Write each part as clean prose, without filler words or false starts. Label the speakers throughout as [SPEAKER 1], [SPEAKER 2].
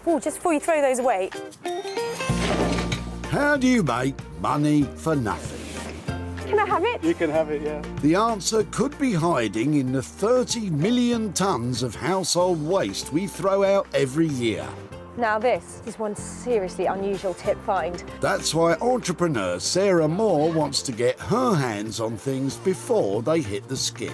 [SPEAKER 1] Oh, just before you throw those away.
[SPEAKER 2] How do you make money for nothing?
[SPEAKER 1] Can I have it?
[SPEAKER 3] You can have it, yeah.
[SPEAKER 2] The answer could be hiding in the 30 million tonnes of household waste we throw out every year.
[SPEAKER 1] Now this is one seriously unusual tip find.
[SPEAKER 2] That's why entrepreneur Sarah Moore wants to get her hands on things before they hit the skip.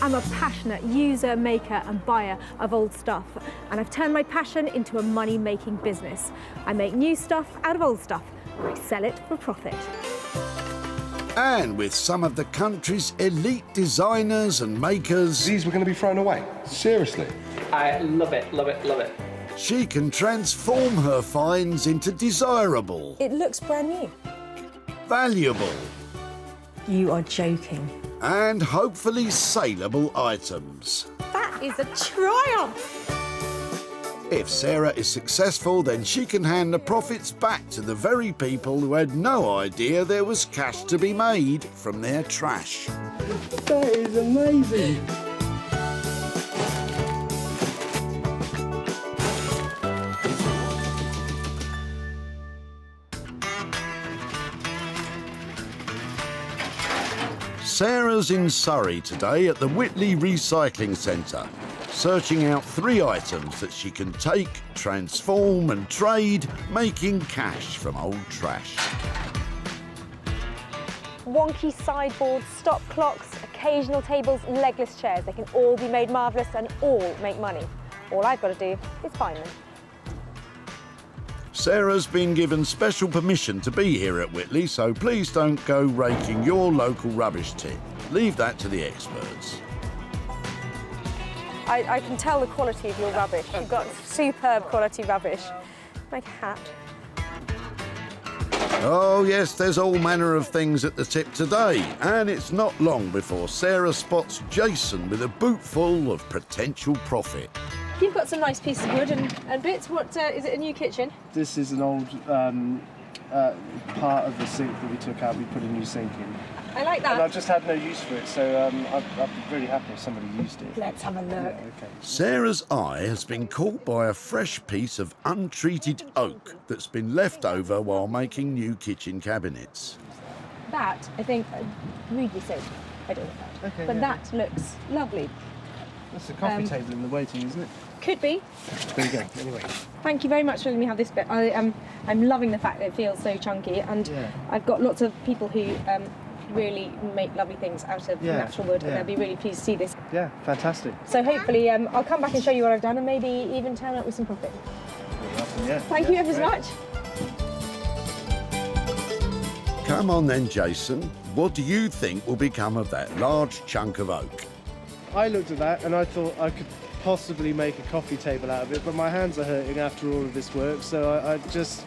[SPEAKER 4] I'm a passionate user, maker and buyer of old stuff, and I've turned my passion into a money-making business. I make new stuff out of old stuff, and I sell it for profit.
[SPEAKER 2] And with some of the country's elite designers and makers,
[SPEAKER 3] These were going to be thrown away. Seriously.
[SPEAKER 5] I love it, love it, love it.
[SPEAKER 2] she can transform her finds into desirable,
[SPEAKER 1] It looks brand new.
[SPEAKER 2] valuable,
[SPEAKER 1] You are joking.
[SPEAKER 2] and hopefully saleable items.
[SPEAKER 1] That is a triumph.
[SPEAKER 2] If Sarah is successful, then she can hand the profits back to the very people who had no idea there was cash to be made from their trash.
[SPEAKER 3] That is amazing.
[SPEAKER 2] Sarah's in Surrey today at the Whitley Recycling Centre, searching out 3 items that she can take, transform and trade, making cash from old trash.
[SPEAKER 1] Wonky sideboards, stop clocks, occasional tables, legless chairs. They can all be made marvellous and all make money. All I've got to do is find them.
[SPEAKER 2] Sarah's been given special permission to be here at Whitley, so please don't go raking your local rubbish tip. Leave that to the experts.
[SPEAKER 1] I can tell the quality of your rubbish. You've got superb quality rubbish. Like a hat.
[SPEAKER 2] Oh yes, there's all manner of things at the tip today, and it's not long before Sarah spots Jason with a boot full of potential profit.
[SPEAKER 4] You've got some nice pieces of wood and bits. What is it, a new kitchen?
[SPEAKER 3] This is an old part of the sink that we took out. We put a new sink in.
[SPEAKER 4] I like
[SPEAKER 3] And
[SPEAKER 4] that.
[SPEAKER 3] I've just had no use for it, so I'd be really happy if somebody used it.
[SPEAKER 4] Let's have a look.
[SPEAKER 3] Yeah, okay.
[SPEAKER 2] Sarah's eye has been caught by a fresh piece of untreated oak that's been left over while making new kitchen cabinets.
[SPEAKER 4] That, I think, rudely so. I don't know that.
[SPEAKER 3] Okay,
[SPEAKER 4] but
[SPEAKER 3] yeah.
[SPEAKER 4] that looks lovely.
[SPEAKER 3] That's the coffee table in the waiting, isn't it?
[SPEAKER 4] Could be.
[SPEAKER 3] There you go. Anyway.
[SPEAKER 4] Thank you very much for letting me have this bit. I'm loving the fact that it feels so chunky, and
[SPEAKER 3] Yeah.
[SPEAKER 4] I've got lots of people who really make lovely things out of
[SPEAKER 3] Yeah,
[SPEAKER 4] natural wood, and
[SPEAKER 3] yeah.
[SPEAKER 4] they'll be really pleased to see this.
[SPEAKER 3] Yeah, fantastic.
[SPEAKER 4] So hopefully I'll come back and show you what I've done, and maybe even turn up with some profit.
[SPEAKER 3] Yeah.
[SPEAKER 4] Thank you ever so much.
[SPEAKER 2] Come on then, Jason. What do you think will become of that large chunk of oak?
[SPEAKER 3] I looked at that and I thought I could possibly make a coffee table out of it, but my hands are hurting after all of this work, so I just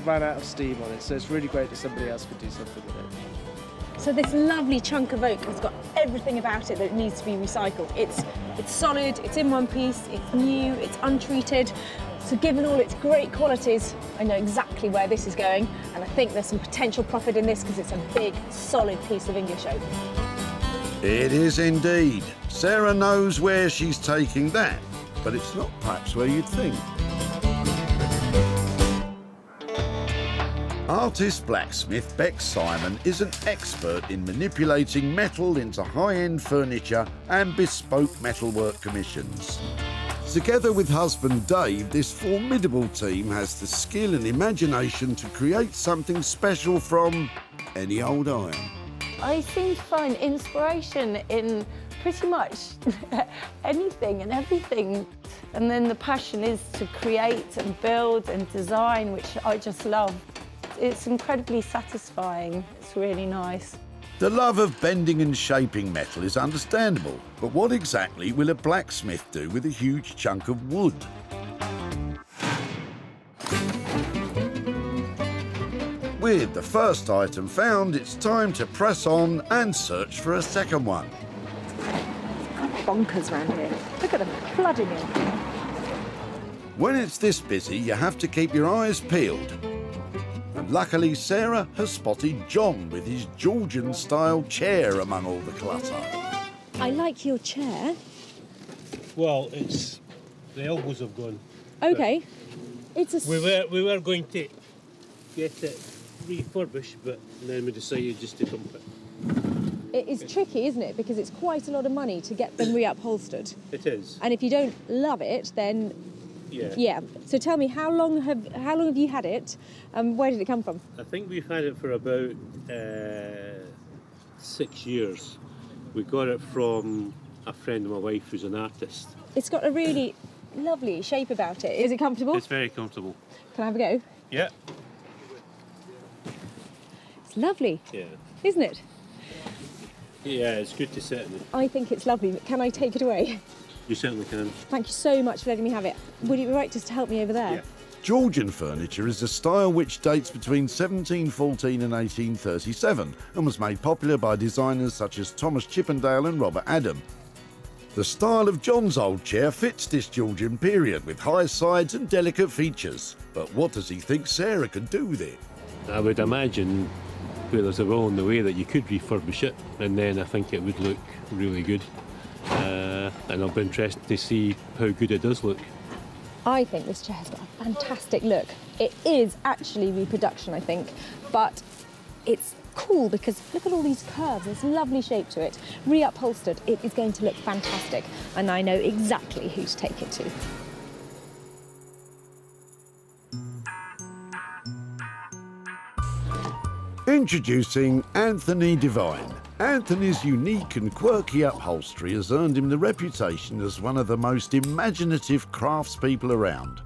[SPEAKER 3] ran out of steam on it. So it's really great that somebody else could do something with it.
[SPEAKER 4] So this lovely chunk of oak has got everything about it that needs to be recycled. It's solid, it's in one piece, it's new, it's untreated. So given all its great qualities, I know exactly where this is going, and I think there's some potential profit in this because it's a big, solid piece of English oak.
[SPEAKER 2] It is indeed. Sarah knows where she's taking that, but it's not perhaps where you'd think. Artist blacksmith Bex Simon is an expert in manipulating metal into high-end furniture and bespoke metalwork commissions. Together with husband Dave, this formidable team has the skill and imagination to create something special from any old iron.
[SPEAKER 6] I seem to find inspiration in pretty much anything and everything. And then the passion is to create and build and design, which I just love. It's incredibly satisfying. It's really nice.
[SPEAKER 2] The love of bending and shaping metal is understandable, but what exactly will a blacksmith do with a huge chunk of wood? With the first item found, it's time to press on and search for a second one.
[SPEAKER 4] Bonkers round here. Look at them flooding in.
[SPEAKER 2] When it's this busy, you have to keep your eyes peeled. And luckily, Sarah has spotted John with his Georgian-style chair among all the clutter.
[SPEAKER 4] I like your chair.
[SPEAKER 7] Well, it's the elbows have gone.
[SPEAKER 4] Okay. It's a...
[SPEAKER 7] We were going to get it refurbished, but then we decided just to dump it.
[SPEAKER 4] It is tricky, isn't it? Because it's quite a lot of money to get them reupholstered.
[SPEAKER 7] It is.
[SPEAKER 4] And if you don't love it, then
[SPEAKER 7] Yeah.
[SPEAKER 4] So tell me, how long have you had it? Where did it come from?
[SPEAKER 7] I think we've had it for about 6 years. We got it from a friend of my wife who's an artist.
[SPEAKER 4] It's got a really lovely shape about it. Is it comfortable?
[SPEAKER 7] It's very comfortable.
[SPEAKER 4] Can I have a go?
[SPEAKER 7] Yeah.
[SPEAKER 4] It's lovely,
[SPEAKER 7] Yeah.
[SPEAKER 4] isn't it?
[SPEAKER 7] Yeah, it's good to sit in it.
[SPEAKER 4] I think it's lovely. Can I take it away?
[SPEAKER 7] You certainly can.
[SPEAKER 4] Thank you so much for letting me have it. Would it be right just to help me over there?
[SPEAKER 7] Yeah.
[SPEAKER 2] Georgian furniture is a style which dates between 1714 and 1837 and was made popular by designers such as Thomas Chippendale and Robert Adam. The style of John's old chair fits this Georgian period with high sides and delicate features. But what does he think Sarah could do with it?
[SPEAKER 7] I would imagine where there's a will in the way that you could refurbish it, and then I think it would look really good. And I'll be interested to see how good it does look.
[SPEAKER 4] I think this chair has got a fantastic look. It is actually reproduction, I think, but it's cool because look at all these curves. There's a lovely shape to it. Reupholstered, it is going to look fantastic, and I know exactly who to take it to.
[SPEAKER 2] Introducing Anthony Devine. Anthony's unique and quirky upholstery has earned him the reputation as one of the most imaginative craftspeople around.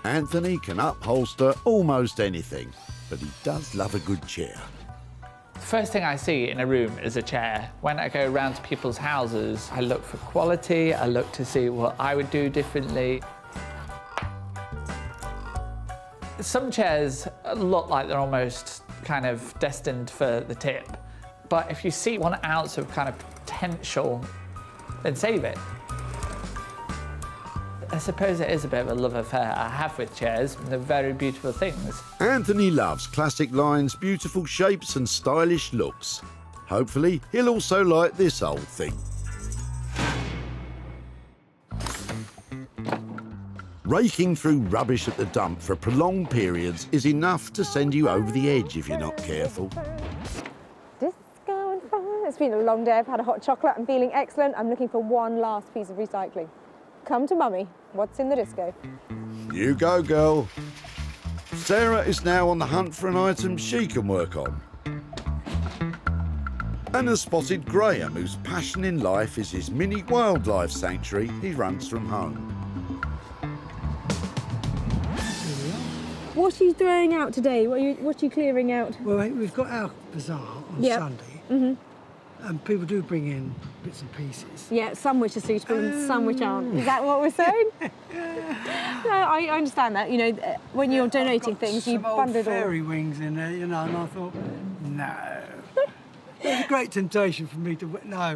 [SPEAKER 2] Anthony can upholster almost anything, but he does love a good chair.
[SPEAKER 5] First thing I see in a room is a chair. When I go around to people's houses, I look for quality, I look to see what I would do differently. Some chairs look like they're almost kind of destined for the tip. But if you see 1 ounce of kind of potential, then save it. I suppose it is a bit of a love affair I have with chairs. They're very beautiful things.
[SPEAKER 2] Anthony loves classic lines, beautiful shapes and stylish looks. Hopefully, he'll also like this old thing. Raking through rubbish at the dump for prolonged periods is enough to send you over the edge if you're not careful.
[SPEAKER 1] Disco and fun. It's been a long day. I've had a hot chocolate. I'm feeling excellent. I'm looking for one last piece of recycling. Come to Mummy. What's in the disco?
[SPEAKER 2] You go, girl. Sarah is now on the hunt for an item she can work on. And has spotted Graham, whose passion in life is his mini wildlife sanctuary he runs from home.
[SPEAKER 4] What are you throwing out today? What are you clearing out?
[SPEAKER 8] Well, we've got our bazaar on Sunday, and people do bring in bits and pieces.
[SPEAKER 4] Yeah, some which are suitable and some which aren't. Is that what we're saying? No, I understand that. You know, when you're donating things, you bundle it all.
[SPEAKER 8] Fairy wings in there, you know, and I thought, no. It was a great temptation for me to.
[SPEAKER 4] No,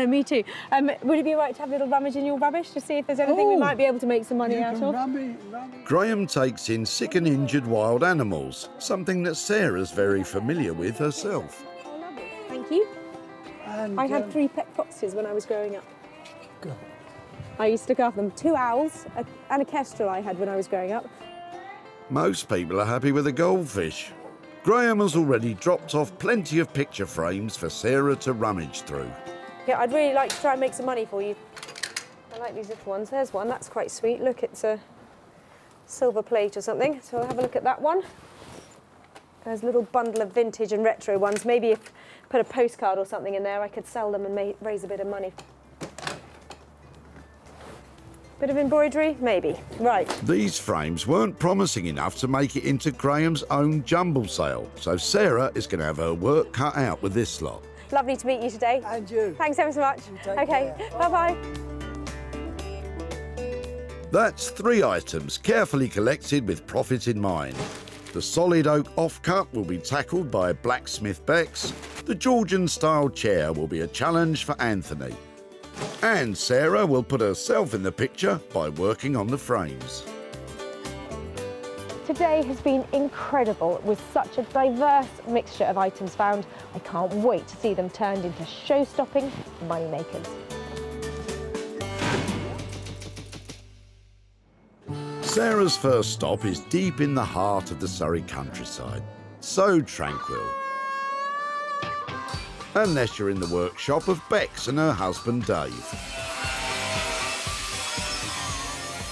[SPEAKER 4] me too. Would it be all right to have a little rummage in your rubbish to see if there's anything we might be able to make some money out of?
[SPEAKER 2] Graham takes in sick and injured wild animals, something that Sarah's very familiar with herself.
[SPEAKER 4] Oh, lovely. Thank you.
[SPEAKER 8] And,
[SPEAKER 4] I had 3 pet foxes when I was growing up.
[SPEAKER 8] Good.
[SPEAKER 4] I used to look after them. 2 owls and a kestrel I had when I was growing up.
[SPEAKER 2] Most people are happy with a goldfish. Graham has already dropped off plenty of picture frames for Sarah to rummage through.
[SPEAKER 1] Yeah, I'd really like to try and make some money for you. I like these little ones. There's one, that's quite sweet. Look, it's a silver plate or something. So I'll have a look at that one. There's a little bundle of vintage and retro ones. Maybe if I put a postcard or something in there, I could sell them and raise a bit of money. Bit of embroidery? Maybe. Right.
[SPEAKER 2] These frames weren't promising enough to make it into Graham's own jumble sale, so Sarah is going to have her work cut out with this lot.
[SPEAKER 1] Lovely to meet you today.
[SPEAKER 8] And you.
[SPEAKER 1] Thanks ever so much. Okay, bye-bye.
[SPEAKER 2] That's 3 items carefully collected with profit in mind. The solid oak offcut will be tackled by Blacksmith Bex. The Georgian-style chair will be a challenge for Anthony. And Sarah will put herself in the picture by working on the frames.
[SPEAKER 1] Today has been incredible with such a diverse mixture of items found. I can't wait to see them turned into show-stopping moneymakers.
[SPEAKER 2] Sarah's first stop is deep in the heart of the Surrey countryside. So tranquil. Unless you're in the workshop of Bex and her husband Dave.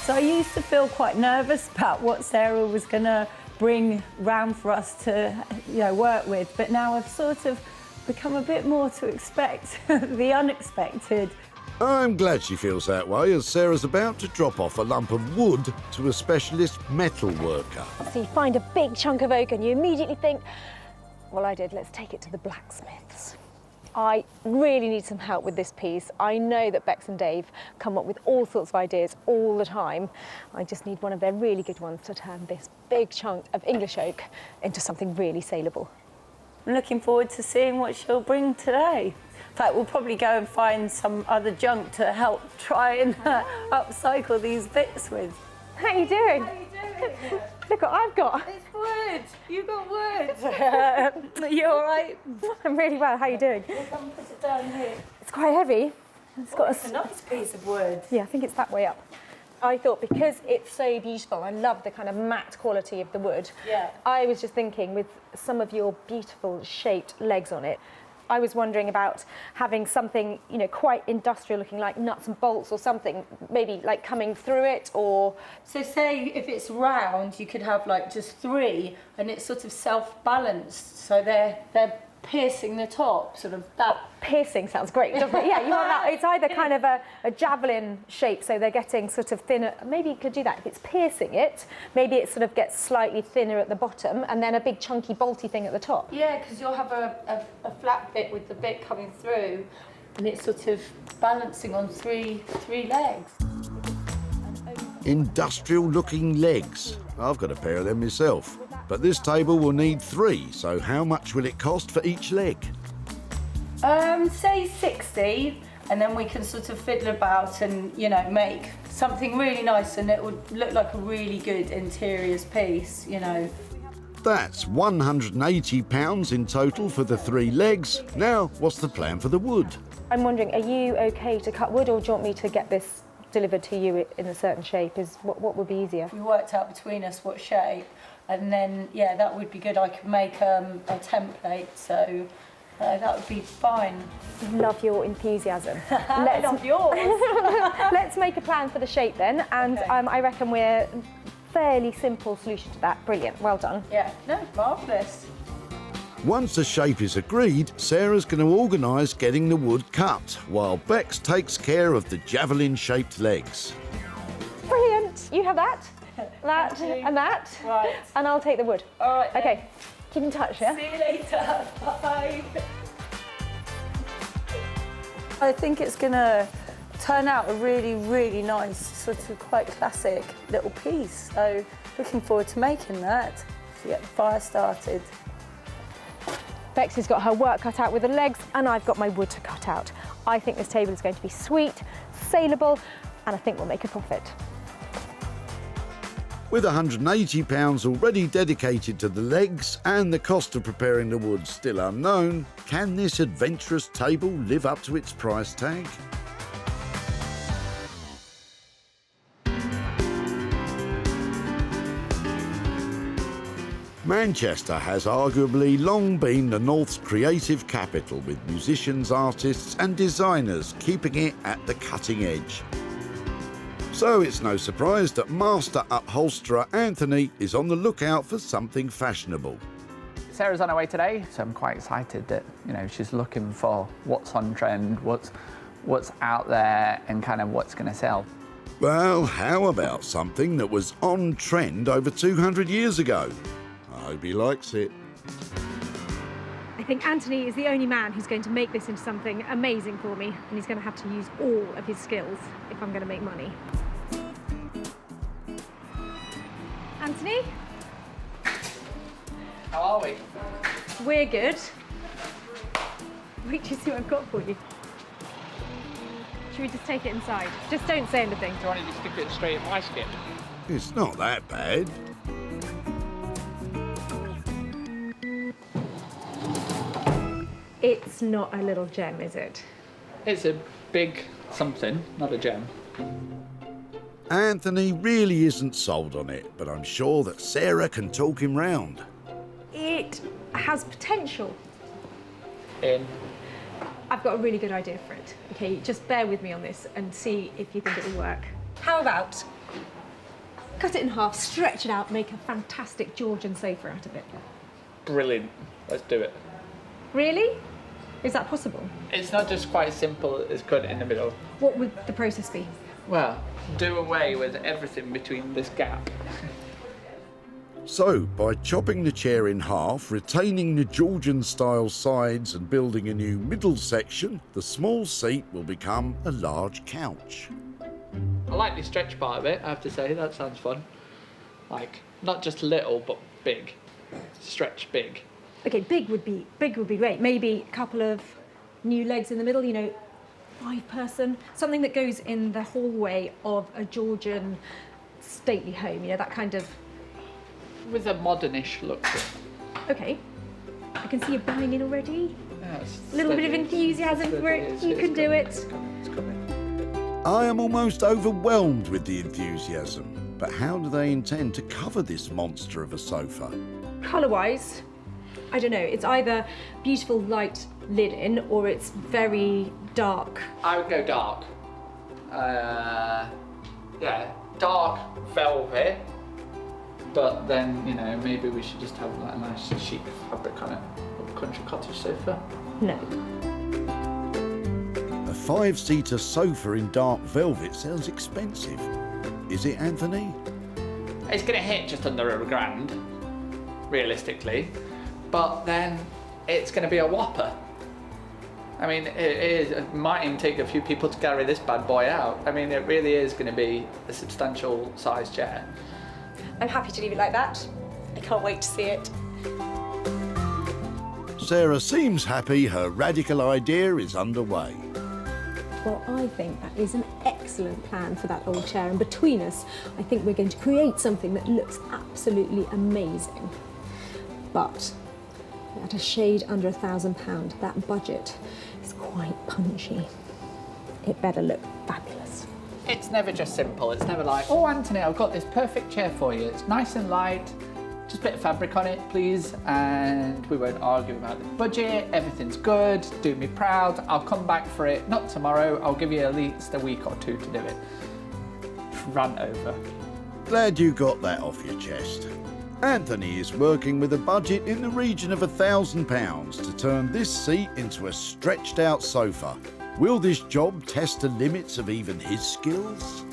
[SPEAKER 6] So I used to feel quite nervous about what Sarah was going to bring round for us to, work with, but now I've sort of become a bit more to expect the unexpected.
[SPEAKER 2] I'm glad she feels that way, as Sarah's about to drop off a lump of wood to a specialist metal worker.
[SPEAKER 1] So you find a big chunk of oak and you immediately think, well, I did, let's take it to the blacksmiths. I really need some help with this piece. I know that Bex and Dave come up with all sorts of ideas all the time. I just need one of their really good ones to turn this big chunk of English oak into something really saleable.
[SPEAKER 6] I'm looking forward to seeing what she'll bring today. In fact, we'll probably go and find some other junk to help try and upcycle these bits with.
[SPEAKER 1] How are you doing?
[SPEAKER 6] How are you doing?
[SPEAKER 1] Look what I've got.
[SPEAKER 6] It's wood. You got wood. You all right?
[SPEAKER 1] I'm really well. How are you doing?
[SPEAKER 6] Come put it down here.
[SPEAKER 1] It's quite heavy.
[SPEAKER 6] It's a nice piece of wood.
[SPEAKER 1] Yeah, I think it's that way up. I thought because it's so beautiful, I love the kind of matte quality of the wood.
[SPEAKER 6] Yeah.
[SPEAKER 1] I was just thinking with some of your beautiful shaped legs on it, I was wondering about having something, quite industrial looking like nuts and bolts or something, maybe like coming through it or...
[SPEAKER 6] So say if it's round, you could have like just 3 and it's sort of self-balanced. So they're piercing the top, sort of that.
[SPEAKER 1] Piercing sounds great, doesn't it? Yeah, you want that. It's either kind of a javelin shape, so they're getting sort of thinner. Maybe you could do that. If it's piercing it, maybe it sort of gets slightly thinner at the bottom and then a big chunky bolty thing at the top.
[SPEAKER 6] Yeah, because you'll have a flat bit with the bit coming through and it's sort of balancing on three legs.
[SPEAKER 2] Industrial-looking legs. I've got a pair of them myself. But this table will need 3, so how much will it cost for each leg?
[SPEAKER 6] Say 60, and then we can sort of fiddle about and, make something really nice and it would look like a really good interiors piece,
[SPEAKER 2] That's £180 in total for the 3 legs. Now, what's the plan for the wood?
[SPEAKER 1] I'm wondering, are you okay to cut wood or do you want me to get this delivered to you in a certain shape? What would be easier?
[SPEAKER 6] We worked out between us what shape, and then, that would be good. I could make a template, so that would be fine.
[SPEAKER 1] Love your enthusiasm.
[SPEAKER 6] I love yours.
[SPEAKER 1] Let's make a plan for the shape then, and
[SPEAKER 6] Okay.
[SPEAKER 1] I reckon we're fairly simple solution to that. Brilliant, well done.
[SPEAKER 6] Yeah, no, marvellous.
[SPEAKER 2] Once the shape is agreed, Sarah's going to organise getting the wood cut, while Bex takes care of the javelin-shaped legs.
[SPEAKER 1] Brilliant, you have that, that,
[SPEAKER 6] Thank you.
[SPEAKER 1] and that,
[SPEAKER 6] Right.
[SPEAKER 1] and I'll take the wood.
[SPEAKER 6] All right. then.
[SPEAKER 1] Okay, keep in touch, yeah?
[SPEAKER 6] See you later. Bye. I think it's going to turn out a really, really nice, sort of quite classic little piece. So looking forward to making that. To get the fire started.
[SPEAKER 1] Bex has got her work cut out with the legs and I've got my wood to cut out. I think this table is going to be sweet, saleable, and I think we'll make a profit.
[SPEAKER 2] With £180 already dedicated to the legs and the cost of preparing the wood still unknown, can this adventurous table live up to its price tag? Manchester has arguably long been the North's creative capital, with musicians, artists and designers keeping it at the cutting edge. So it's no surprise that master upholsterer Anthony is on the lookout for something fashionable.
[SPEAKER 5] Sarah's on her way today, so I'm quite excited that, she's looking for what's on trend, what's out there and kind of what's going to sell.
[SPEAKER 2] Well, how about something that was on trend over 200 years ago? I hope he likes it.
[SPEAKER 1] I think Anthony is the only man who's going to make this into something amazing for me, and he's going to have to use all of his skills if I'm going to make money. Anthony?
[SPEAKER 5] How are we?
[SPEAKER 1] We're good. Wait to see what I've got for you. Should we just take it inside? Just don't say anything.
[SPEAKER 5] Do you want to just stick it straight in my skip?
[SPEAKER 2] It's not that bad.
[SPEAKER 1] It's not a little gem, is it?
[SPEAKER 5] It's a big something, not a gem.
[SPEAKER 2] Anthony really isn't sold on it, but I'm sure that Sarah can talk him round.
[SPEAKER 4] It has potential. I've got a really good idea for it. Okay, just bear with me on this and see if you think it will work. How about cut it in half, stretch it out, make a fantastic Georgian sofa out of it?
[SPEAKER 5] Brilliant. Let's do it.
[SPEAKER 4] Really? Is that possible?
[SPEAKER 5] It's not just quite as simple as cut it in the middle.
[SPEAKER 4] What would the process be?
[SPEAKER 5] Well, do away with everything between this gap.
[SPEAKER 2] So, by chopping the chair in half, retaining the Georgian-style sides and building a new middle section, the small seat will become a large couch.
[SPEAKER 5] I like the stretch part of it, I have to say. That sounds fun. Like, not just little, but big. Stretch big.
[SPEAKER 4] Okay, big would be great. Maybe a couple of new legs in the middle, you know, 5-person. Something that goes in the hallway of a Georgian stately home, you know, that kind of...
[SPEAKER 5] With a modernish look to it.
[SPEAKER 4] Okay. I can see you buying in already.
[SPEAKER 5] Yeah,
[SPEAKER 4] A little bit of enthusiasm for it. You can do it.
[SPEAKER 5] It's coming.
[SPEAKER 2] I am almost overwhelmed with the enthusiasm, but how do they intend to cover this monster of a sofa?
[SPEAKER 4] Colour-wise, I don't know. It's either beautiful light linen or it's very dark.
[SPEAKER 5] I would go dark. Yeah, dark velvet. But then, you know, maybe we should just have like a nice chic fabric on it. A country cottage sofa.
[SPEAKER 4] No.
[SPEAKER 2] A 5-seater sofa in dark velvet sounds expensive. Is it, Anthony?
[SPEAKER 5] It's going to hit just under £1,000, realistically. But then it's going to be a whopper. I mean, it might even take a few people to carry this bad boy out. I mean, it really is going to be a substantial size chair.
[SPEAKER 4] I'm happy to leave it like that. I can't wait to see it.
[SPEAKER 2] Sarah seems happy her radical idea is underway.
[SPEAKER 1] Well, I think that is an excellent plan for that old chair, and between us, I think we're going to create something that looks absolutely amazing. But at a shade under £1,000, that budget is quite punchy. It better look fabulous.
[SPEAKER 5] It's never just simple. It's never like, oh, Anthony, I've got this perfect chair for you. It's nice and light. Just a bit of fabric on it, please. And we won't argue about the budget. Everything's good. Do me proud. I'll come back for it. Not tomorrow. I'll give you at least a week or two to do it. Run over.
[SPEAKER 2] Glad you got that off your chest. Anthony is working with a budget in the region of £1,000 to turn this seat into a stretched out sofa. Will this job test the limits of even his skills?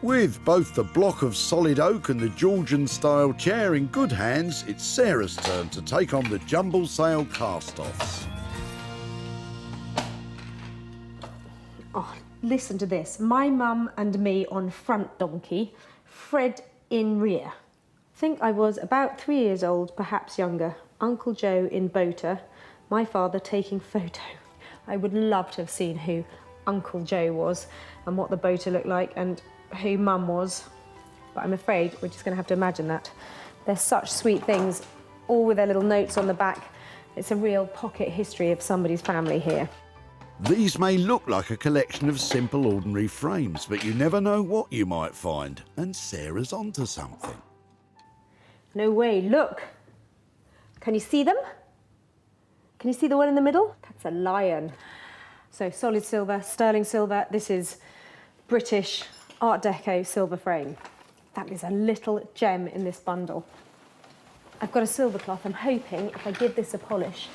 [SPEAKER 2] With both the block of solid oak and the Georgian-style chair in good hands, it's Sarah's turn to take on the jumble sale cast-offs.
[SPEAKER 1] Oh, listen to this. My mum and me on front donkey, Fred in rear. I think I was about 3 years old, perhaps younger. Uncle Joe in boater, my father taking photo. I would love to have seen who Uncle Joe was and what the boater looked like and who Mum was. But I'm afraid we're just going to have to imagine that. They're such sweet things, all with their little notes on the back. It's a real pocket history of somebody's family here.
[SPEAKER 2] These may look like a collection of simple, ordinary frames, but you never know what you might find, and Sarah's onto something.
[SPEAKER 1] No way, look. Can you see them? Can you see the one in the middle? That's a lion. So solid silver, sterling silver. This is British Art Deco silver frame. That is a little gem in this bundle. I've got a silver cloth. I'm hoping if I give this a polish,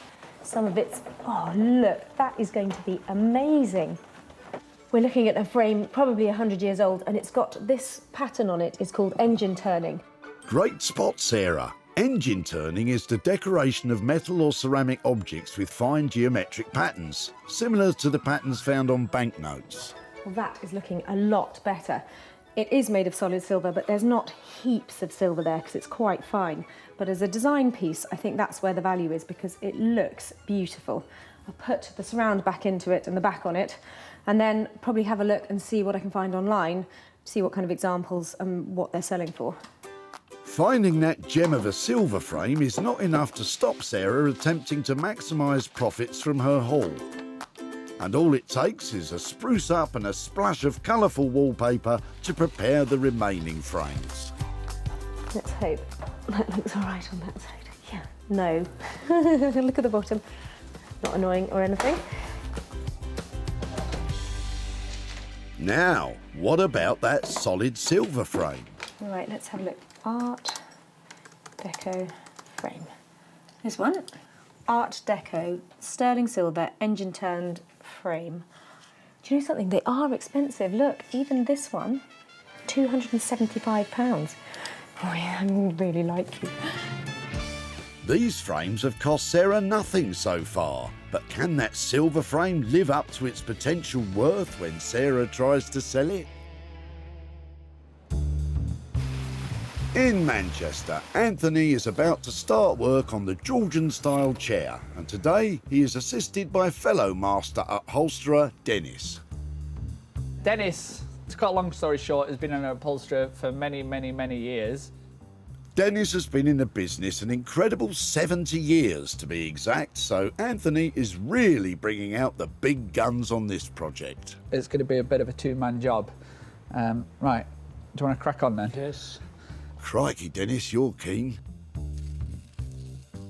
[SPEAKER 1] some of it's, oh look, that is going to be amazing. We're looking at a frame probably 100 years old, and it's got this pattern on it. It's called engine turning.
[SPEAKER 2] Great spot, Sarah. Engine turning is the decoration of metal or ceramic objects with fine geometric patterns, similar to the patterns found on banknotes.
[SPEAKER 1] Well, that is looking a lot better. It is made of solid silver, but there's not heaps of silver there because it's quite fine. But as a design piece, I think that's where the value is because it looks beautiful. I'll put the surround back into it and the back on it, and then probably have a look and see what I can find online, see what kind of examples and what they're selling for.
[SPEAKER 2] Finding that gem of a silver frame is not enough to stop Sarah attempting to maximise profits from her haul. And all it takes is a spruce up and a splash of colourful wallpaper to prepare the remaining frames.
[SPEAKER 1] Let's hope that looks all right on that side. Yeah, no. Look at the bottom. Not annoying or anything.
[SPEAKER 2] Now, what about that solid silver frame?
[SPEAKER 1] All right, let's have a look. Art Deco frame. This one. Art Deco, sterling silver, engine turned frame. Do you know something? They are expensive. Look, even this one, £275. Oh yeah, I really like you.
[SPEAKER 2] These frames have cost Sarah nothing so far, but can that silver frame live up to its potential worth when Sarah tries to sell it? In Manchester, Anthony is about to start work on the Georgian style chair, and today he is assisted by fellow master upholsterer Dennis.
[SPEAKER 5] Dennis, to cut a long story short, has been an upholsterer for many, many, many years.
[SPEAKER 2] Dennis has been in the business an incredible 70 years to be exact, so Anthony is really bringing out the big guns on this project.
[SPEAKER 5] It's going to be a bit of a two-man job. Right, do you want to crack on then?
[SPEAKER 8] Yes.
[SPEAKER 2] Crikey, Dennis, you're keen.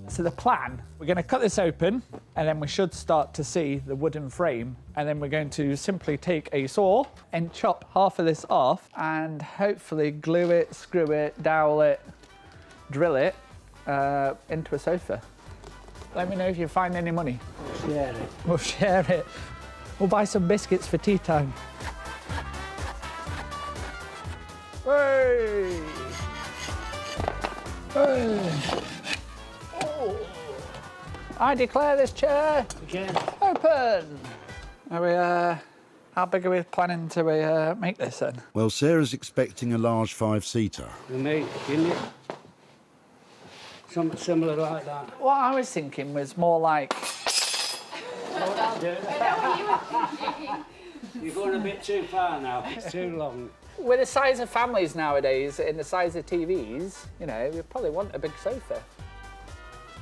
[SPEAKER 5] So the plan, we're going to cut this open and then we should start to see the wooden frame, and then we're going to simply take a saw and chop half of this off and hopefully glue it, screw it, dowel it, drill it into a sofa. Let me know if you find any money.
[SPEAKER 8] Share it.
[SPEAKER 5] We'll share it. We'll buy some biscuits for tea time. Hey! Hey! Oh. I declare this chair
[SPEAKER 8] Again.
[SPEAKER 5] open. Are we, how big are we planning to make this then?
[SPEAKER 2] Well, Sarah's expecting a large 5-seater.
[SPEAKER 8] We made, didn't it? Something similar like that.
[SPEAKER 5] What I was thinking was more like...
[SPEAKER 8] You're going a bit too far now. It's too long.
[SPEAKER 5] With the size of families nowadays and the size of TVs, you know, we probably want a big sofa.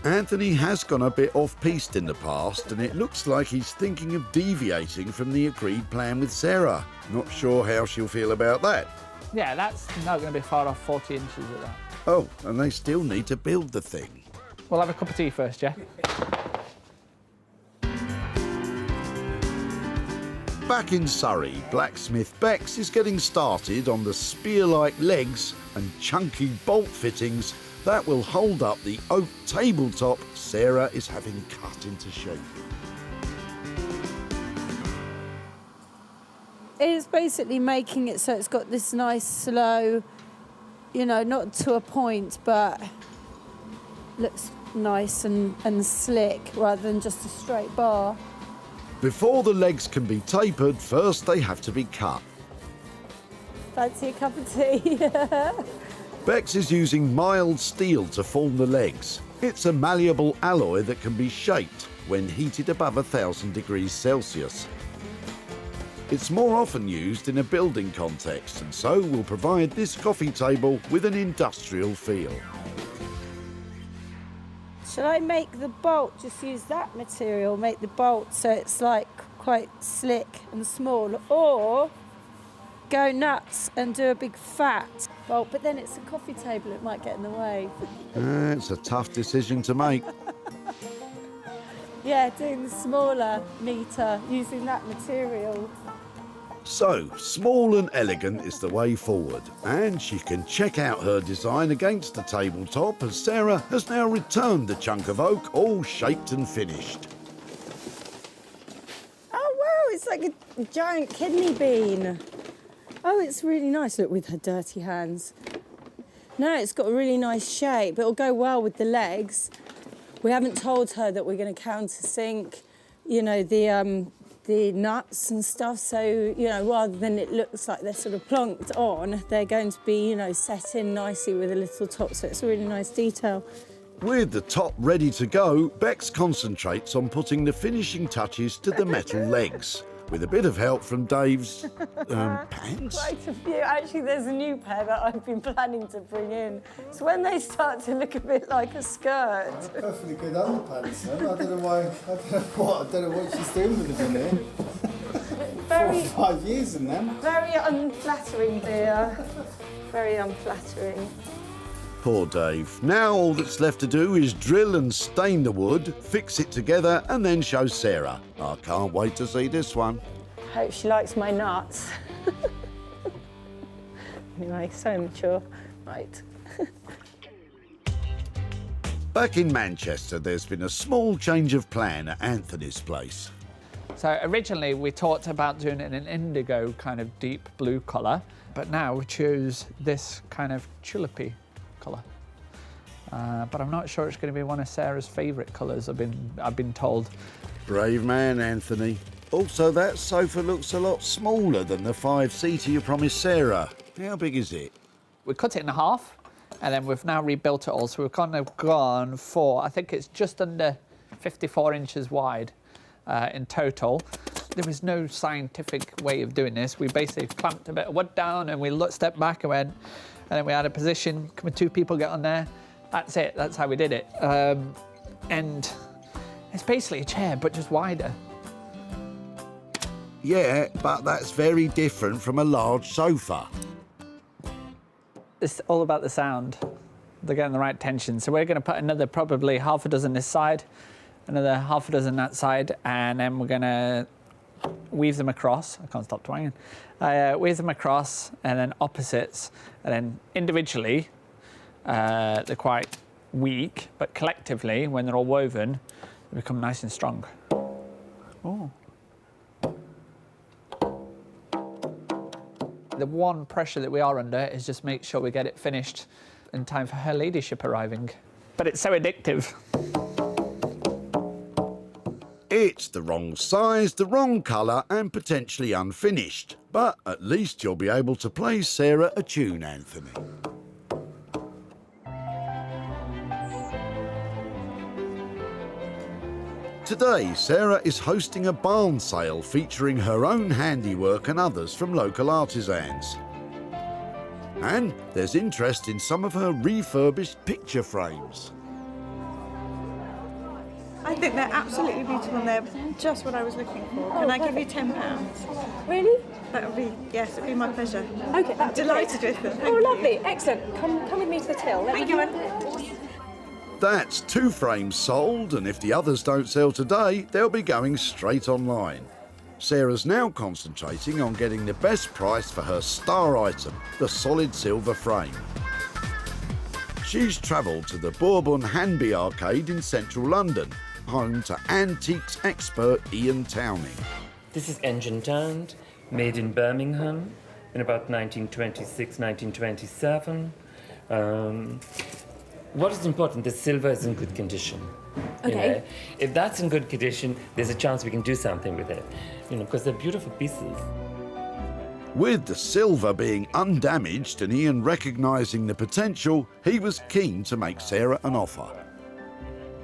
[SPEAKER 2] Anthony has gone a bit off-piste in the past, and it looks like he's thinking of deviating from the agreed plan with Sarah. Not sure how she'll feel about that.
[SPEAKER 5] Yeah, that's not going to be far off 40 inches of that.
[SPEAKER 2] Oh, and they still need to build the thing.
[SPEAKER 5] We'll have a cup of tea first, yeah?
[SPEAKER 2] Back in Surrey, Blacksmith Bex is getting started on the spear-like legs and chunky bolt fittings that will hold up the oak tabletop Sarah is having cut into shape.
[SPEAKER 6] It's basically making it so it's got this nice slow, you know, not to a point, but looks nice and slick rather than just a straight bar.
[SPEAKER 2] Before the legs can be tapered, first they have to be cut.
[SPEAKER 6] Fancy a cup of tea?
[SPEAKER 2] Bex is using mild steel to form the legs. It's a malleable alloy that can be shaped when heated above 1,000 degrees Celsius. It's more often used in a building context, and so will provide this coffee table with an industrial feel.
[SPEAKER 6] Shall I make the bolt, just use that material, make the bolt so it's like quite slick and small, or go nuts and do a big fat bolt, but then it's a coffee table, it might get in the way.
[SPEAKER 2] It's a tough decision to make.
[SPEAKER 6] Yeah, doing the smaller, neater, using that material.
[SPEAKER 2] So, small and elegant is the way forward, and she can check out her design against the tabletop as Sarah has now returned the chunk of oak all shaped and finished.
[SPEAKER 6] Oh wow, it's like a giant kidney bean. Oh, it's really nice, look, with her dirty hands. No, it's got a really nice shape. It'll go well with the legs. We haven't told her that we're going to countersink, you know, the nuts and stuff. So, you know, rather than it looks like they're sort of plonked on, they're going to be, you know, set in nicely with a little top. So it's a really nice detail.
[SPEAKER 2] With the top ready to go, Bex concentrates on putting the finishing touches to the metal legs. with a bit of help from Dave's pants.
[SPEAKER 6] Quite a few. Actually, there's a new pair that I've been planning to bring in. So when they start to look a bit like a skirt.
[SPEAKER 9] Perfectly good underpants, then. I don't know what she's doing with them in here. 4 or 5 years in them.
[SPEAKER 6] Very unflattering, dear. Very unflattering.
[SPEAKER 2] Poor Dave. Now all that's left to do is drill and stain the wood, fix it together and then show Sarah. I can't wait to see this one.
[SPEAKER 6] Hope she likes my nuts. Anyway, so mature. Right.
[SPEAKER 2] Back in Manchester, there's been a small change of plan at Anthony's place.
[SPEAKER 5] So originally we talked about doing it in an indigo kind of deep blue colour, but now we choose this kind of tulipy colour. But I'm not sure it's going to be one of Sarah's favourite colours, I've been told.
[SPEAKER 2] Brave man, Anthony. Also, that sofa looks a lot smaller than the 5-seater you promised Sarah. How big is it?
[SPEAKER 5] We cut it in half, and then we've now rebuilt it all. So we've kind of gone for, I think it's just under 54 inches wide in total. There was no scientific way of doing this. We basically clamped a bit of wood down and we stepped back and went, and then we had a position, come 2 people get on there. That's it, that's how we did it. And it's basically a chair, but just wider.
[SPEAKER 2] Yeah, but that's very different from a large sofa.
[SPEAKER 5] It's all about the sound. They're getting the right tension. So we're going to put another probably half a dozen this side, another half a dozen that side, and then we're going to weave them across. I can't stop twanging. Weave them across, and then opposites, and then individually, they're quite weak, but collectively, when they're all woven, they become nice and strong. Oh. The one pressure that we are under is just make sure we get it finished in time for her ladyship arriving. But it's so addictive.
[SPEAKER 2] It's the wrong size, the wrong colour and potentially unfinished. But at least you'll be able to play Sarah a tune, Anthony. Today, Sarah is hosting a barn sale featuring her own handiwork and others from local artisans. And there's interest in some of her refurbished picture frames.
[SPEAKER 10] I think they're absolutely beautiful and they're just what I was looking for. Can I give you £10?
[SPEAKER 1] Really?
[SPEAKER 10] That would be, yes, it would be my pleasure.
[SPEAKER 1] Okay,
[SPEAKER 10] I'm delighted with them.
[SPEAKER 1] Oh, lovely, excellent. Come with me to the till.
[SPEAKER 10] Thank you.
[SPEAKER 2] That's 2 frames sold, and if the others don't sell today, they'll be going straight online. Sarah's now concentrating on getting the best price for her star item, the solid silver frame. She's travelled to the Bourbon Hanby Arcade in central London, home to antiques expert Ian Towning.
[SPEAKER 11] This is engine turned, made in Birmingham in about 1926, 1927. What is important, the silver is in good condition.
[SPEAKER 1] Okay.
[SPEAKER 11] You know? If that's in good condition, there's a chance we can do something with it. You know, because they're beautiful pieces.
[SPEAKER 2] With the silver being undamaged and Ian recognising the potential, he was keen to make Sarah an offer.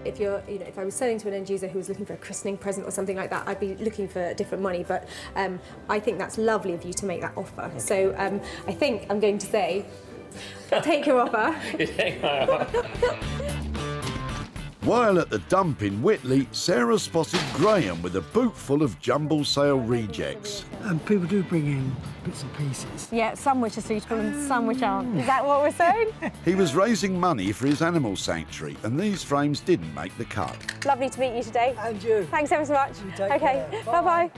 [SPEAKER 1] If if I was selling to an end user who was looking for a christening present or something like that, I'd be looking for different money. But I think that's lovely of you to make that offer. Okay. So I think I'm going to say, I'll take your offer.
[SPEAKER 11] You take my offer.
[SPEAKER 2] While at the dump in Whitley, Sarah spotted Graham with a boot full of jumble sale rejects.
[SPEAKER 8] And people do bring in bits and pieces.
[SPEAKER 6] Yeah, some which are suitable and some which aren't. Is that what we're saying?
[SPEAKER 2] He was raising money for his animal sanctuary, and these frames didn't make the cut.
[SPEAKER 1] Lovely to meet you today.
[SPEAKER 8] And you.
[SPEAKER 1] Thanks ever so much. Okay, bye-bye.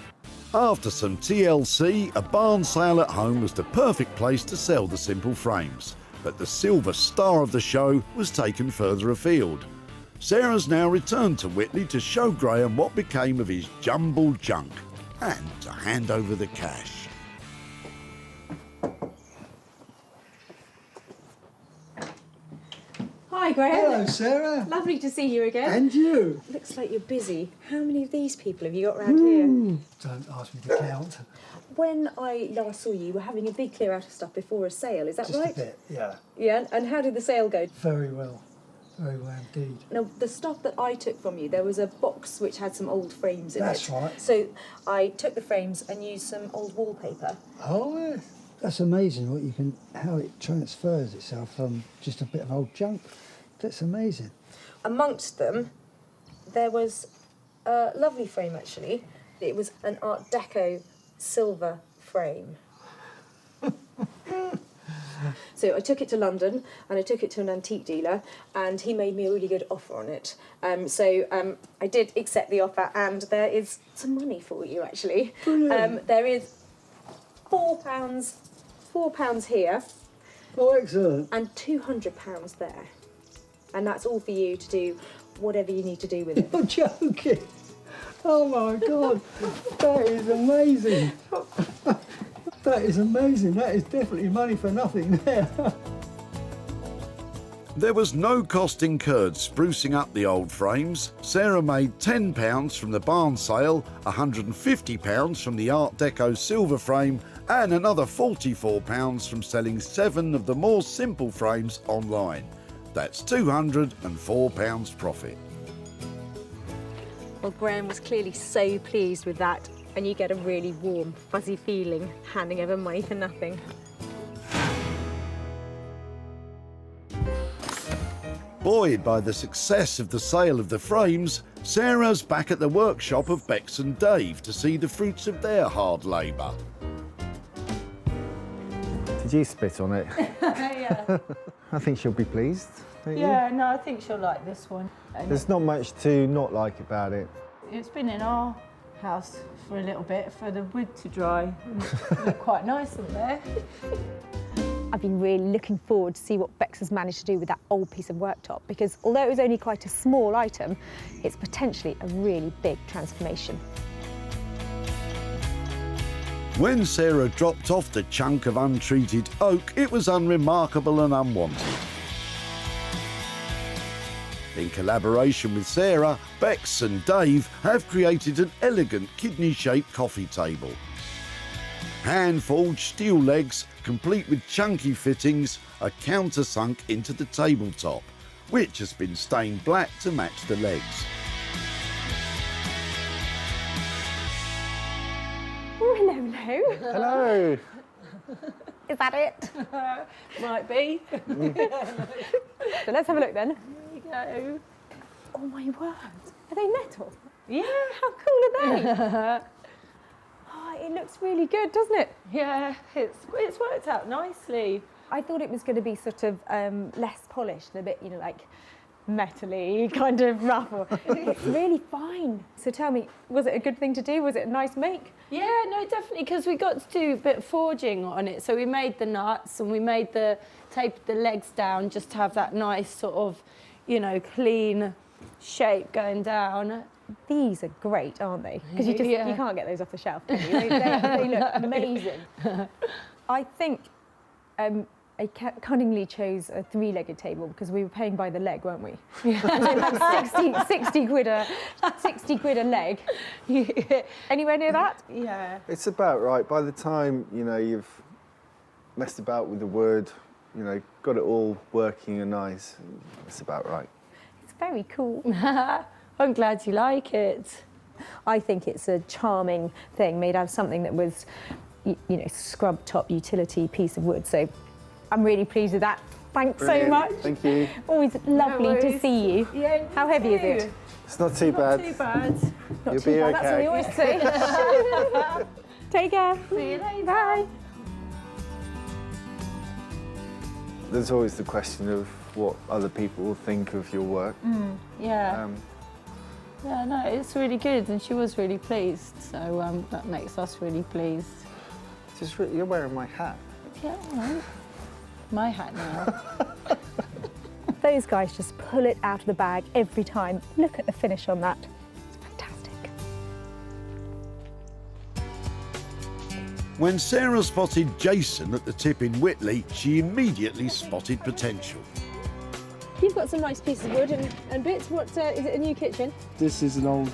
[SPEAKER 2] After some TLC, a barn sale at home was the perfect place to sell the simple frames. But the silver star of the show was taken further afield. Sarah's now returned to Whitley to show Graham what became of his jumbled junk and to hand over the cash.
[SPEAKER 1] Hi, Graham.
[SPEAKER 8] Hello, Sarah.
[SPEAKER 1] Lovely to see you again.
[SPEAKER 8] And you.
[SPEAKER 1] Looks like you're busy. How many of these people have you got around here?
[SPEAKER 8] Don't ask me to count.
[SPEAKER 1] When I last saw you, you were having a big clear out of stuff before a sale, is that
[SPEAKER 8] Just
[SPEAKER 1] right?
[SPEAKER 8] a bit, yeah.
[SPEAKER 1] Yeah, and how did the sale go?
[SPEAKER 8] Very well. Very well indeed.
[SPEAKER 4] Now, the stuff that I took from you, there was a box which had some old frames in
[SPEAKER 8] That's
[SPEAKER 4] it.
[SPEAKER 8] right.
[SPEAKER 4] So I took the frames and used some old wallpaper.
[SPEAKER 8] Oh, yes. That's amazing what you can, how it transfers itself from just a bit of old junk. That's amazing.
[SPEAKER 4] Amongst them, there was a lovely frame actually. It was an Art Deco silver frame. So I took it to London and I took it to an antique dealer and he made me a really good offer on it. I did accept the offer and there is some money for you actually. There is £4 here.
[SPEAKER 8] Oh, excellent.
[SPEAKER 4] And £200 there. And that's all for you to do whatever you need to do with it.
[SPEAKER 8] You're joking. Oh my God, that is amazing. That is amazing. That is definitely money for nothing there.
[SPEAKER 2] There was no cost incurred sprucing up the old frames. Sarah made £10 from the barn sale, £150 from the Art Deco silver frame, and another £44 from selling 7 of the more simple frames online. That's £204 profit.
[SPEAKER 4] Well, Graham was clearly so pleased with that, and you get a really warm, fuzzy feeling handing over money for nothing.
[SPEAKER 2] Buoyed by the success of the sale of the frames, Sarah's back at the workshop of Bex and Dave to see the fruits of their hard labour.
[SPEAKER 9] Did you spit on it?
[SPEAKER 6] Yeah.
[SPEAKER 9] I think she'll be pleased, don't you?
[SPEAKER 6] Yeah, no, I think she'll like this one.
[SPEAKER 9] There's not much to not like about it.
[SPEAKER 6] It's been in our house for a little bit for the wood to dry. It looked quite nice in there.
[SPEAKER 1] I've been really looking forward to see what Bex has managed to do with that old piece of worktop, because although it was only quite a small item, it's potentially a really big transformation.
[SPEAKER 2] When Sarah dropped off the chunk of untreated oak, it was unremarkable and unwanted. In collaboration with Sarah, Bex and Dave have created an elegant kidney-shaped coffee table. Hand-forged steel legs, complete with chunky fittings, are countersunk into the tabletop, which has been stained black to match the legs.
[SPEAKER 1] Oh, hello, hello.
[SPEAKER 9] Hello.
[SPEAKER 1] Is that it?
[SPEAKER 6] Might be.
[SPEAKER 1] So let's have a look then.
[SPEAKER 6] There you go.
[SPEAKER 1] Oh my word, are they metal?
[SPEAKER 6] Yeah.
[SPEAKER 1] How cool are they? Oh, it looks really good, doesn't it?
[SPEAKER 6] Yeah, it's worked out nicely.
[SPEAKER 1] I thought it was going to be sort of less polished and a bit, you know, like metal-y, kind of rough. It's really fine. So tell me, was it a good thing to do? Was it a nice make?
[SPEAKER 6] Yeah, no, definitely, because we got to do a bit of forging on it. So we made the nuts and we made taped the legs down just to have that nice sort of, you know, clean shape going down.
[SPEAKER 1] These are great, aren't they? Because you can't get those off the shelf, can you? They look amazing. I think I cunningly chose a 3-legged table because we were paying by the leg, weren't we? Like 60 quid a leg. Anywhere near that?
[SPEAKER 6] Yeah.
[SPEAKER 9] It's about right. By the time, you know, you've messed about with the wood, you know, got it all working and nice, it's about right.
[SPEAKER 1] It's very cool.
[SPEAKER 6] I'm glad you like it.
[SPEAKER 1] I think it's a charming thing made out of something that was, you know, scrub top utility piece of wood. So I'm really pleased with that. Thanks
[SPEAKER 9] Brilliant.
[SPEAKER 1] so much.
[SPEAKER 9] Thank you.
[SPEAKER 1] Always lovely to see you.
[SPEAKER 6] Yeah,
[SPEAKER 1] How heavy is it?
[SPEAKER 9] It's not too bad.
[SPEAKER 6] Not too bad.
[SPEAKER 1] Not
[SPEAKER 9] You'll
[SPEAKER 1] too
[SPEAKER 9] be
[SPEAKER 1] bad, that's what we
[SPEAKER 9] okay.
[SPEAKER 1] always say. Take care.
[SPEAKER 6] See you later.
[SPEAKER 1] Bye.
[SPEAKER 9] There's always the question of what other people will think of your work.
[SPEAKER 6] Yeah. Yeah, no, it's really good, and she was really pleased, so that makes us really pleased.
[SPEAKER 9] You're wearing my hat.
[SPEAKER 6] Yeah, all right. My hat now.
[SPEAKER 1] Those guys just pull it out of the bag every time. Look at the finish on that. It's fantastic.
[SPEAKER 2] When Sarah spotted Jason at the tip in Whitley, she immediately spotted potential.
[SPEAKER 1] You've got some nice pieces of wood and bits. What is it? A new kitchen?
[SPEAKER 3] This is an old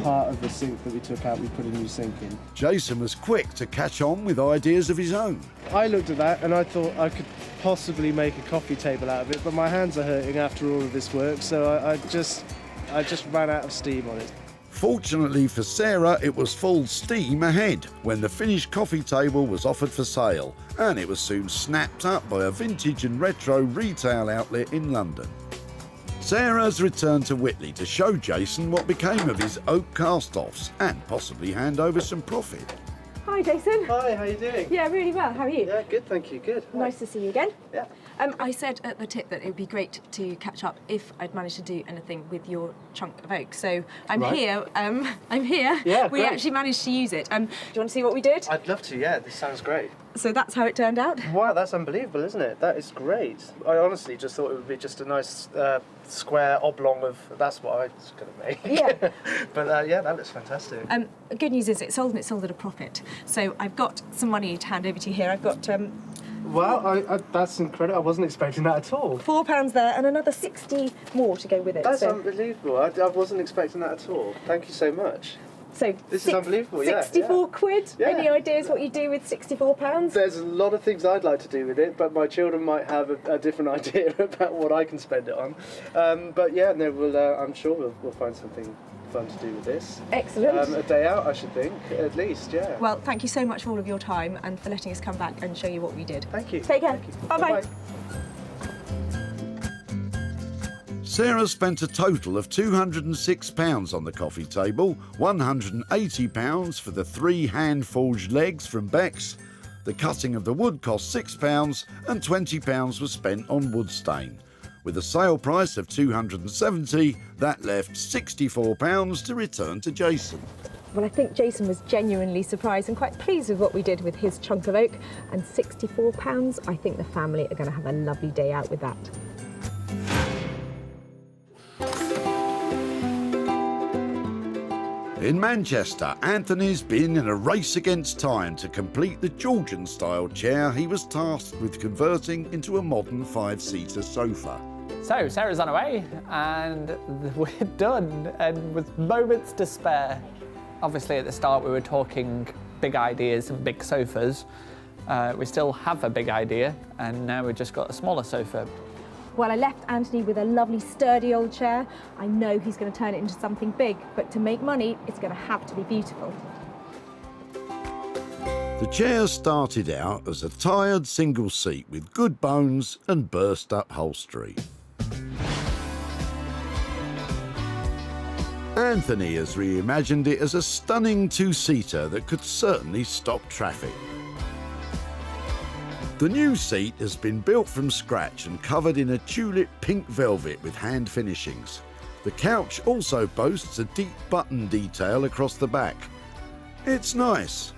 [SPEAKER 3] part of the sink that we took out. We put a new sink in.
[SPEAKER 2] Jason was quick to catch on with ideas of his own.
[SPEAKER 3] I looked at that and I thought I could possibly make a coffee table out of it, but my hands are hurting after all of this work, so I just ran out of steam on it.
[SPEAKER 2] Fortunately for Sarah, it was full steam ahead when the finished coffee table was offered for sale, and it was soon snapped up by a vintage and retro retail outlet in London. Sarah's returned to Whitley to show Jason what became of his oak cast-offs and possibly hand over some profit.
[SPEAKER 1] Hi, Jason.
[SPEAKER 3] Hi, how you doing?
[SPEAKER 1] Yeah, really well. How are you?
[SPEAKER 3] Yeah, good, thank you, good.
[SPEAKER 1] Nice to see you again.
[SPEAKER 3] Yeah.
[SPEAKER 4] I said at the tip that it would be great to catch up if I'd managed to do anything with your chunk of oak. So I'm here. I'm here.
[SPEAKER 3] Yeah,
[SPEAKER 4] we
[SPEAKER 3] great.
[SPEAKER 4] actually managed to use it.
[SPEAKER 1] Do you want to see what we did?
[SPEAKER 3] I'd love to, yeah, this sounds great.
[SPEAKER 1] So that's how it turned out.
[SPEAKER 3] Wow, that's unbelievable, isn't it? That is great. I honestly just thought it would be just a nice square oblong of, that's what I was going to make.
[SPEAKER 1] Yeah.
[SPEAKER 3] But yeah, that looks fantastic.
[SPEAKER 4] Good news is it sold and it sold at a profit. So I've got some money to hand over to you here. I've got
[SPEAKER 3] Wow, that's incredible. I wasn't expecting that at all.
[SPEAKER 1] £4 there and another 60 more to go with it.
[SPEAKER 3] That's
[SPEAKER 1] so
[SPEAKER 3] unbelievable. I wasn't expecting that at all. Thank you so much.
[SPEAKER 1] So
[SPEAKER 3] This is unbelievable, yeah,
[SPEAKER 1] 64 quid.
[SPEAKER 3] Yeah.
[SPEAKER 1] Any ideas what you do with £64?
[SPEAKER 3] There's a lot of things I'd like to do with it, but my children might have a different idea about what I can spend it on. But yeah, no, I'm sure we'll find something fun to do with this.
[SPEAKER 1] Excellent.
[SPEAKER 3] A day out, I should think, at least, yeah.
[SPEAKER 4] Well, thank you so much for all of your time and for letting us come back and show you what we did.
[SPEAKER 3] Thank you.
[SPEAKER 1] Take care.
[SPEAKER 3] Thank you.
[SPEAKER 1] Bye-bye.
[SPEAKER 2] Sarah spent a total of £206 on the coffee table, £180 for the 3 hand-forged legs from Bex. The cutting of the wood cost £6 and £20 was spent on wood stain. With a sale price of £270, that left £64 to return to Jason.
[SPEAKER 1] Well, I think Jason was genuinely surprised and quite pleased with what we did with his chunk of oak. And £64, I think the family are going to have a lovely day out with that.
[SPEAKER 2] In Manchester, Anthony's been in a race against time to complete the Georgian-style chair he was tasked with converting into a modern 5-seater sofa.
[SPEAKER 5] So Sarah's on her way and we're done, and with moments to spare. Obviously at the start we were talking big ideas and big sofas. We still have a big idea and now we've just got a smaller sofa.
[SPEAKER 1] Well, I left Anthony with a lovely sturdy old chair. I know he's going to turn it into something big, but to make money, it's going to have to be beautiful.
[SPEAKER 2] The chair started out as a tired single seat with good bones and burst upholstery. Anthony has reimagined it as a stunning 2-seater that could certainly stop traffic. The new seat has been built from scratch and covered in a tulip pink velvet with hand finishings. The couch also boasts a deep button detail across the back. It's nice,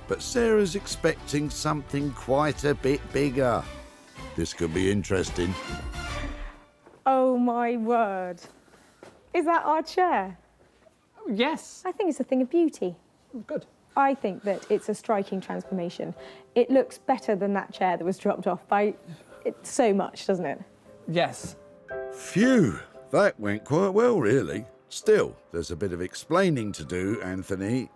[SPEAKER 2] but Sarah's expecting something quite a bit bigger. This could be interesting.
[SPEAKER 1] Oh my word. Is that our chair?
[SPEAKER 5] Yes.
[SPEAKER 1] I think it's a thing of beauty.
[SPEAKER 5] Good.
[SPEAKER 1] I think that it's a striking transformation. It looks better than that chair that was dropped off by so much, doesn't it?
[SPEAKER 5] Yes.
[SPEAKER 2] Phew, that went quite well, really. Still, there's a bit of explaining to do, Anthony.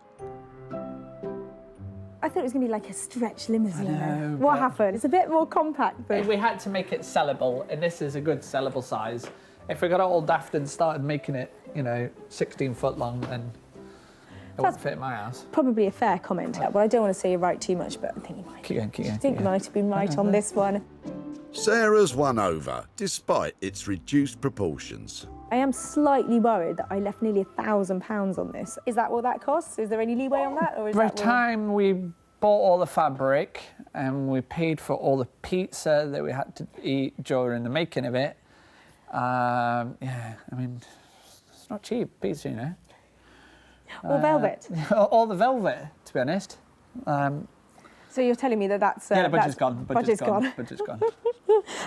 [SPEAKER 1] I thought it was going to be like a stretch limousine.
[SPEAKER 5] know,
[SPEAKER 1] What
[SPEAKER 5] but-
[SPEAKER 1] happened? It's a bit more compact than...
[SPEAKER 5] We had to make it sellable, and this is a good sellable size. If we got all daft and started making it, 16 foot long, then it wouldn't fit in my house.
[SPEAKER 1] Probably a fair comment. Well, I don't want to say you're right too much, but I think you might.
[SPEAKER 5] Keep going, keep going.
[SPEAKER 1] I think you might have been right on this one.
[SPEAKER 2] Sarah's won over, despite its reduced proportions.
[SPEAKER 1] I am slightly worried that I left nearly £1,000 on this. Is that what that costs? Is there any leeway on that? Or is
[SPEAKER 5] By
[SPEAKER 1] that
[SPEAKER 5] the
[SPEAKER 1] what...
[SPEAKER 5] time we bought all the fabric and we paid for all the pizza that we had to eat during the making of it, yeah, I mean, it's not cheap pizza,
[SPEAKER 1] Or velvet?
[SPEAKER 5] All the velvet, to be honest.
[SPEAKER 1] So you're telling me that that's...
[SPEAKER 5] Yeah, the budget's
[SPEAKER 1] that's...
[SPEAKER 5] gone. Budget's gone. Budget's gone.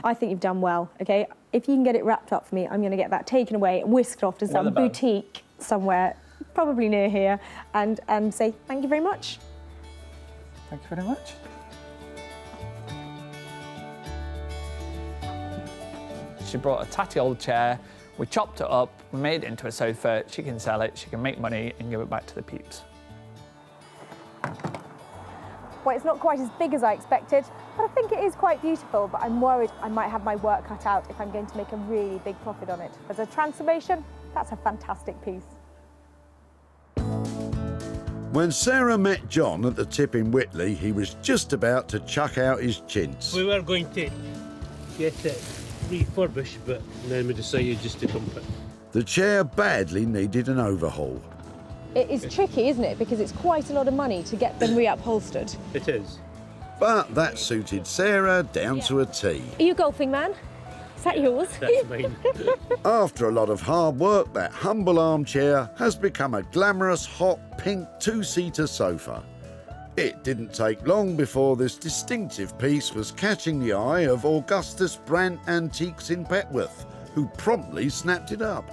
[SPEAKER 1] I think you've done well, OK? If you can get it wrapped up for me, I'm going to get that taken away and whisked off to some boutique somewhere, probably near here, and say thank you very much.
[SPEAKER 5] Thank you very much. She brought a tatty old chair, we chopped it up, we made it into a sofa. She can sell it, she can make money and give it back to the peeps.
[SPEAKER 1] Well, it's not quite as big as I expected, but I think it is quite beautiful, but I'm worried I might have my work cut out if I'm going to make a really big profit on it. As a transformation, that's a fantastic piece.
[SPEAKER 2] When Sarah met John at the tip in Whitley, he was just about to chuck out his chintz.
[SPEAKER 7] We were going to get it refurbished, but then we decided just to dump it.
[SPEAKER 2] The chair badly needed an overhaul.
[SPEAKER 1] It is tricky, isn't it? Because it's quite a lot of money to get them reupholstered.
[SPEAKER 7] It is.
[SPEAKER 2] But that suited Sarah down to a T.
[SPEAKER 1] Are you a golfing man? Is that yours?
[SPEAKER 7] That's mine.
[SPEAKER 2] After a lot of hard work, that humble armchair has become a glamorous, hot, pink two-seater sofa. It didn't take long before this distinctive piece was catching the eye of Augustus Brandt Antiques in Petworth, who promptly snapped it up.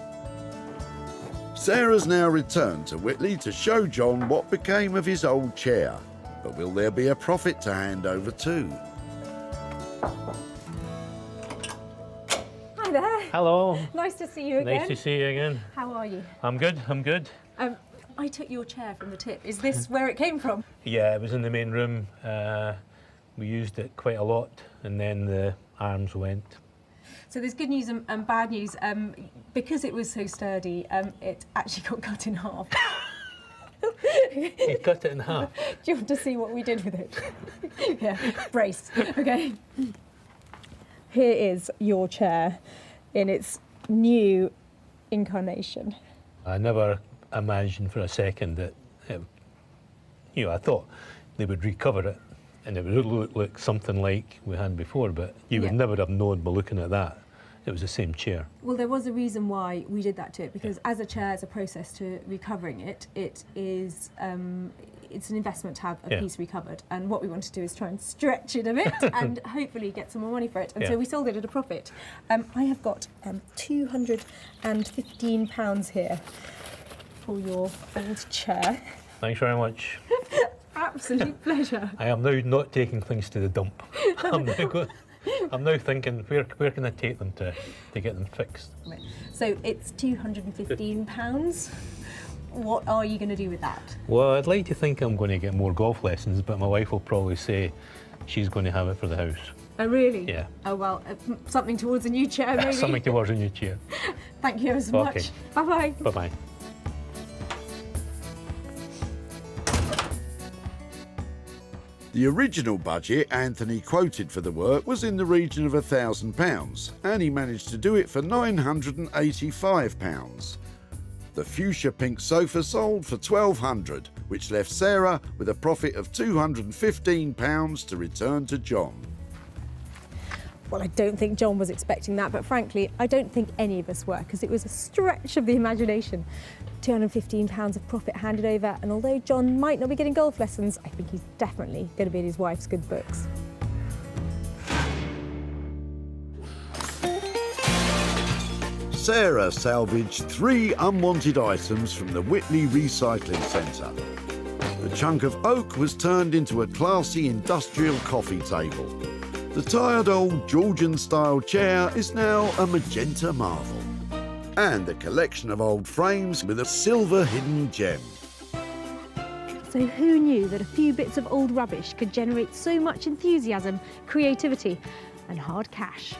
[SPEAKER 2] Sarah's now returned to Whitley to show John what became of his old chair. But will there be a profit to hand over too?
[SPEAKER 1] Hi there.
[SPEAKER 7] Hello.
[SPEAKER 1] Nice to see you again.
[SPEAKER 7] Nice to see you again.
[SPEAKER 1] How are you?
[SPEAKER 7] I'm good, I'm good.
[SPEAKER 1] I took your chair from the tip. Is this where it came from?
[SPEAKER 7] Yeah, it was in the main room. We used it quite a lot, and then the arms went.
[SPEAKER 1] So there's good news and bad news. Because it was so sturdy, it actually got cut in half.
[SPEAKER 7] You cut it in half.
[SPEAKER 1] Do you want to see what we did with it? Yeah, brace. Okay. Here is your chair in its new incarnation.
[SPEAKER 7] I never imagined for a second that, I thought they would recover it and it would look something like we had before, but you would never have known by looking at that. It was the same chair.
[SPEAKER 1] Well, there was a reason why we did that to it, because as a chair, as a process to recovering it, it is it's an investment to have a piece recovered. And what we want to do is try and stretch it a bit and hopefully get some more money for it. And so we sold it at a profit. I have got £215 here for your old chair.
[SPEAKER 7] Thanks very much.
[SPEAKER 1] Absolute pleasure.
[SPEAKER 7] I am now not taking things to the dump. I'm now thinking, where can I take them to get them fixed?
[SPEAKER 1] So it's £215. What are you going to do with that?
[SPEAKER 7] Well, I'd like to think I'm going to get more golf lessons, but my wife will probably say she's going to have it for the house.
[SPEAKER 1] Oh, really?
[SPEAKER 7] Yeah.
[SPEAKER 1] Oh, well, something towards a new chair, maybe?
[SPEAKER 7] Something towards a new chair.
[SPEAKER 1] Thank you so much. Bye-bye.
[SPEAKER 7] Bye-bye.
[SPEAKER 2] The original budget Anthony quoted for the work was in the region of £1,000, and he managed to do it for £985. The fuchsia pink sofa sold for £1,200, which left Sarah with a profit of £215 to return to John.
[SPEAKER 1] Well, I don't think John was expecting that, but frankly, I don't think any of us were, because it was a stretch of the imagination. £215 of profit handed over, and although John might not be getting golf lessons, I think he's definitely going to be in his wife's good books.
[SPEAKER 2] Sarah salvaged 3 unwanted items from the Whitley Recycling Centre. The chunk of oak was turned into a classy industrial coffee table. The tired old Georgian-style chair is now a magenta marvel. And a collection of old frames with a silver hidden gem.
[SPEAKER 1] So who knew that a few bits of old rubbish could generate so much enthusiasm, creativity and hard cash?